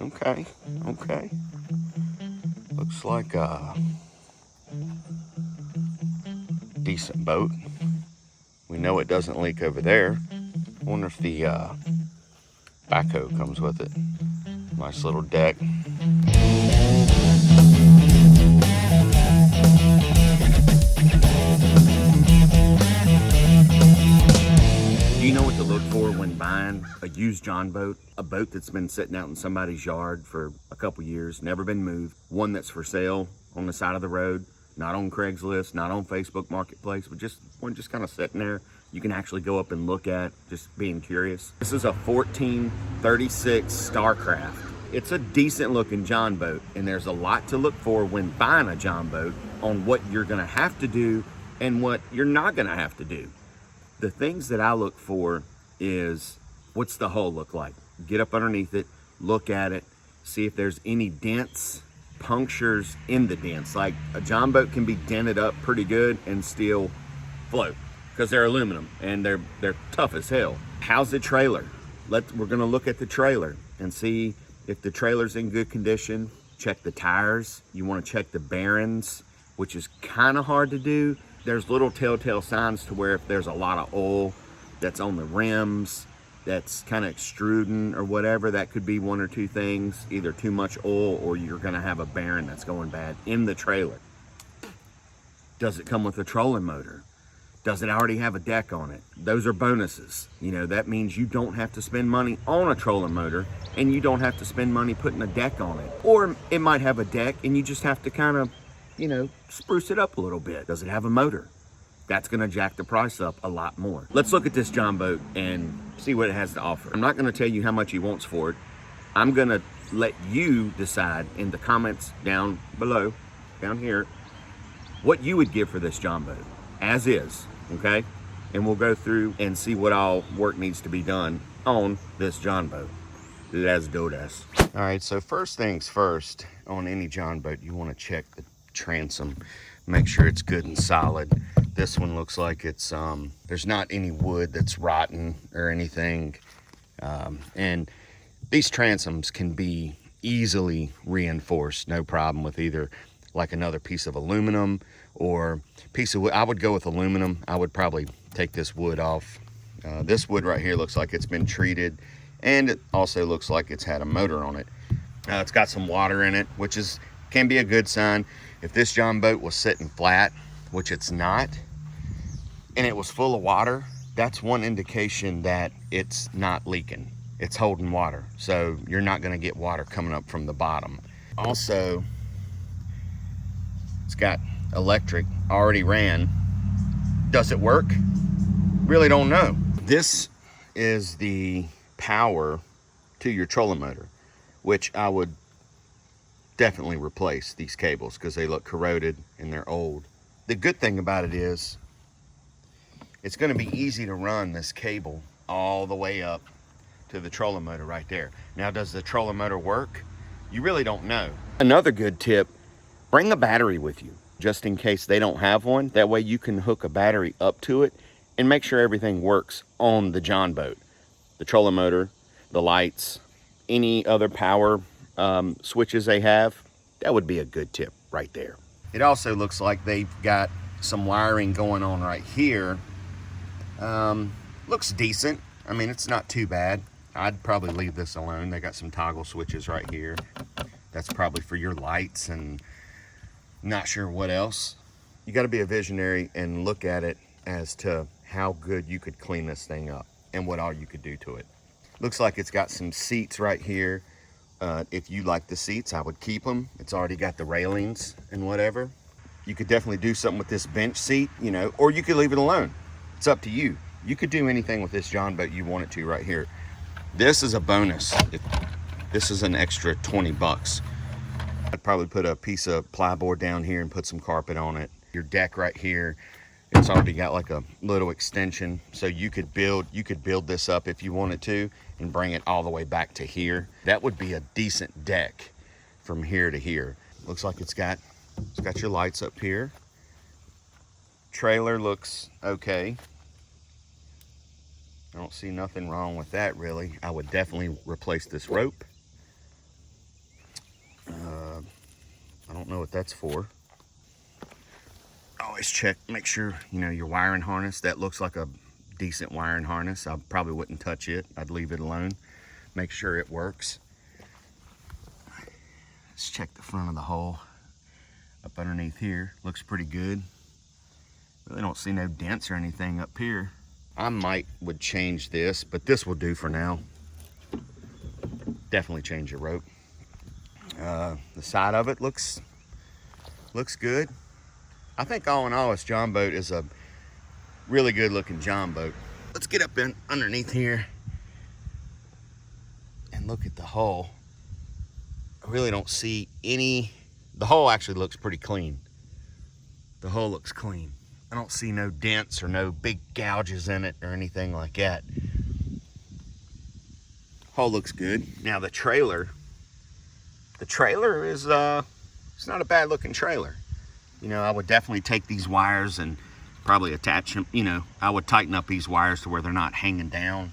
Okay, okay. Looks like a decent boat. We know it doesn't leak over there. I wonder if the backhoe comes with it. Nice little deck. Do you know what to look for when buying a used Jon Boat? A boat that's been sitting out in somebody's yard for a couple years, never been moved. One that's for sale on the side of the road, not on Craigslist, not on Facebook Marketplace, but just one just kind of sitting there. You can actually go up and look at, just being curious. This is a 1436 Starcraft. It's a decent looking Jon Boat, and there's a lot to look for when buying a Jon Boat on what you're gonna have to do and what you're not gonna have to do. The things that I look for is, what's the hull look like? Get up underneath it, look at it, see if there's any dents, punctures in the dents. Like a Jon Boat can be dented up pretty good and still float because they're aluminum and they're tough as hell. How's the trailer? We're gonna look at the trailer and see if the trailer's in good condition. Check the tires. You wanna check the bearings, which is kind of hard to do. There's little telltale signs to where if there's a lot of oil that's on the rims, that's kind of extruding or whatever, that could be one or two things, either too much oil or you're gonna have a bearing that's going bad in the trailer. Does it come with a trolling motor? Does it already have a deck on it? Those are bonuses. You know, that means you don't have to spend money on a trolling motor and you don't have to spend money putting a deck on it. Or it might have a deck and you just have to kind of, you know, spruce it up a little bit. Does it have a motor? That's gonna jack the price up a lot more. Let's look at this Jon Boat and see what it has to offer. I'm not gonna tell you how much he wants for it. I'm gonna let you decide in the comments down below, down here, what you would give for this Jon Boat, as is, okay? And we'll go through and see what all work needs to be done on this Jon Boat. Let's do this. All right, so first things first, on any Jon Boat, you wanna check the transom, make sure it's good and solid. This one looks like it's there's not any wood that's rotten or anything, and these transoms can be easily reinforced, no problem, with either like another piece of aluminum or piece of wood. I would go with aluminum. I would probably take this wood off. This wood right here looks like it's been treated, and it also looks like it's had a motor on it. It's got some water in it, which can be a good sign. If this Jon Boat was sitting flat, which it's not, and it was full of water, that's one indication that it's not leaking. It's holding water, so you're not gonna get water coming up from the bottom. Also, it's got electric, already ran. Does it work? Really don't know. This is the power to your trolling motor, which I would definitely replace these cables because they look corroded and they're old. The good thing about it is it's going to be easy to run this cable all the way up to the trolling motor right there. Now, does the trolling motor work? You really don't know. Another good tip, bring a battery with you just in case they don't have one. That way you can hook a battery up to it and make sure everything works on the Jon Boat. The trolling motor, the lights, any other power switches they have, that would be a good tip right there. It also looks like they've got some wiring going on right here. Looks decent. I mean, it's not too bad. I'd probably leave this alone. They got some toggle switches right here. That's probably for your lights and not sure what else. You got to be a visionary and look at it as to how good you could clean this thing up and what all you could do to it. Looks like it's got some seats right here. If you like the seats, I would keep them. It's already got the railings and whatever. You could definitely do something with this bench seat, you know, or you could leave it alone. It's up to you. You could do anything with this Jon Boat you want it to right here. This is a bonus. This is an extra 20 bucks. I'd probably put a piece of plyboard down here and put some carpet on it. Your deck right here, it's already got like a little extension, so you could build this up if you wanted to and bring it all the way back to here. That would be a decent deck from here to here. Looks like it's got your lights up here. Trailer looks okay. I don't see nothing wrong with that really. I would definitely replace this rope. I don't know what that's for. Always check, make sure, you know, your wiring harness. That looks like a decent wiring harness. I probably wouldn't touch it. I'd leave it alone. Make sure it works. Let's check the front of the hole. Up underneath here, looks pretty good. Really don't see no dents or anything up here. I would change this, but this will do for now. Definitely change your rope. The side of it looks good. I think all in all, this Jon Boat is a really good looking Jon Boat. Let's get up in underneath here and look at the hull. I really don't see any, the hull actually looks pretty clean. The hull looks clean. I don't see no dents or no big gouges in it or anything like that. Hull looks good. Now the trailer is, it's not a bad looking trailer. You know, I would definitely take these wires and probably attach them, you know, I would tighten up these wires to where they're not hanging down.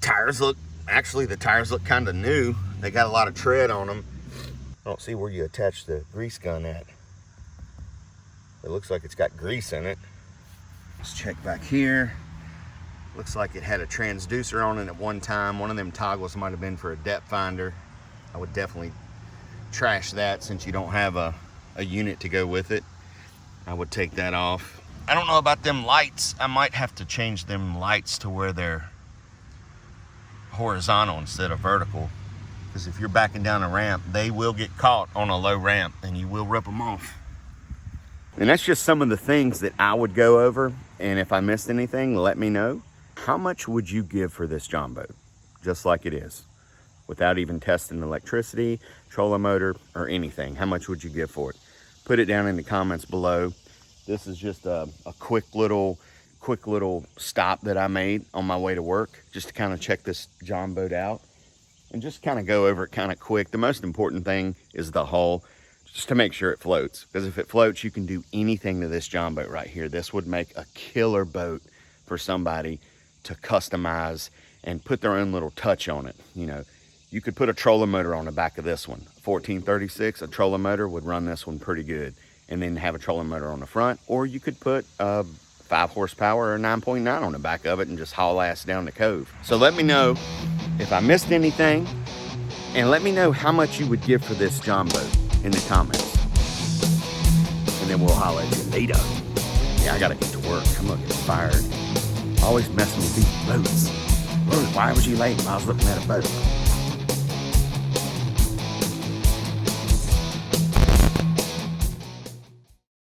Tires look, actually the tires look kind of new. They got a lot of tread on them. I don't see where you attach the grease gun at. It looks like it's got grease in it. Let's check back here. Looks like it had a transducer on it at one time. One of them toggles might have been for a depth finder. I would definitely trash that since you don't have a unit to go with it. I would take that off. I don't know about them lights. I might have to change them lights to where they're horizontal instead of vertical. Because if you're backing down a ramp, they will get caught on a low ramp and you will rip them off. And that's just some of the things that I would go over. And if I missed anything, let me know. How much would you give for this Jon Boat? Just like it is. Without even testing electricity, trolling motor, or anything. How much would you give for it? Put it down in the comments below. This is just a quick little stop that I made on my way to work. Just to kind of check this Jon Boat out. And just kind of go over it kind of quick. The most important thing is the hull. Just to make sure it floats. Because if it floats, you can do anything to this Jon Boat right here. This would make a killer boat for somebody to customize and put their own little touch on it. You know, you could put a trolling motor on the back of this one. 1436, a trolling motor would run this one pretty good. And then have a trolling motor on the front. Or you could put a 5 horsepower or 9.9 on the back of it and just haul ass down the cove. So let me know if I missed anything. And let me know how much you would give for this Jon Boat in the comments. And then we'll holler at you later. Yeah, I gotta get to work. I'm gonna get fired. Always messing with these boats. Why was you late? I was looking at a boat.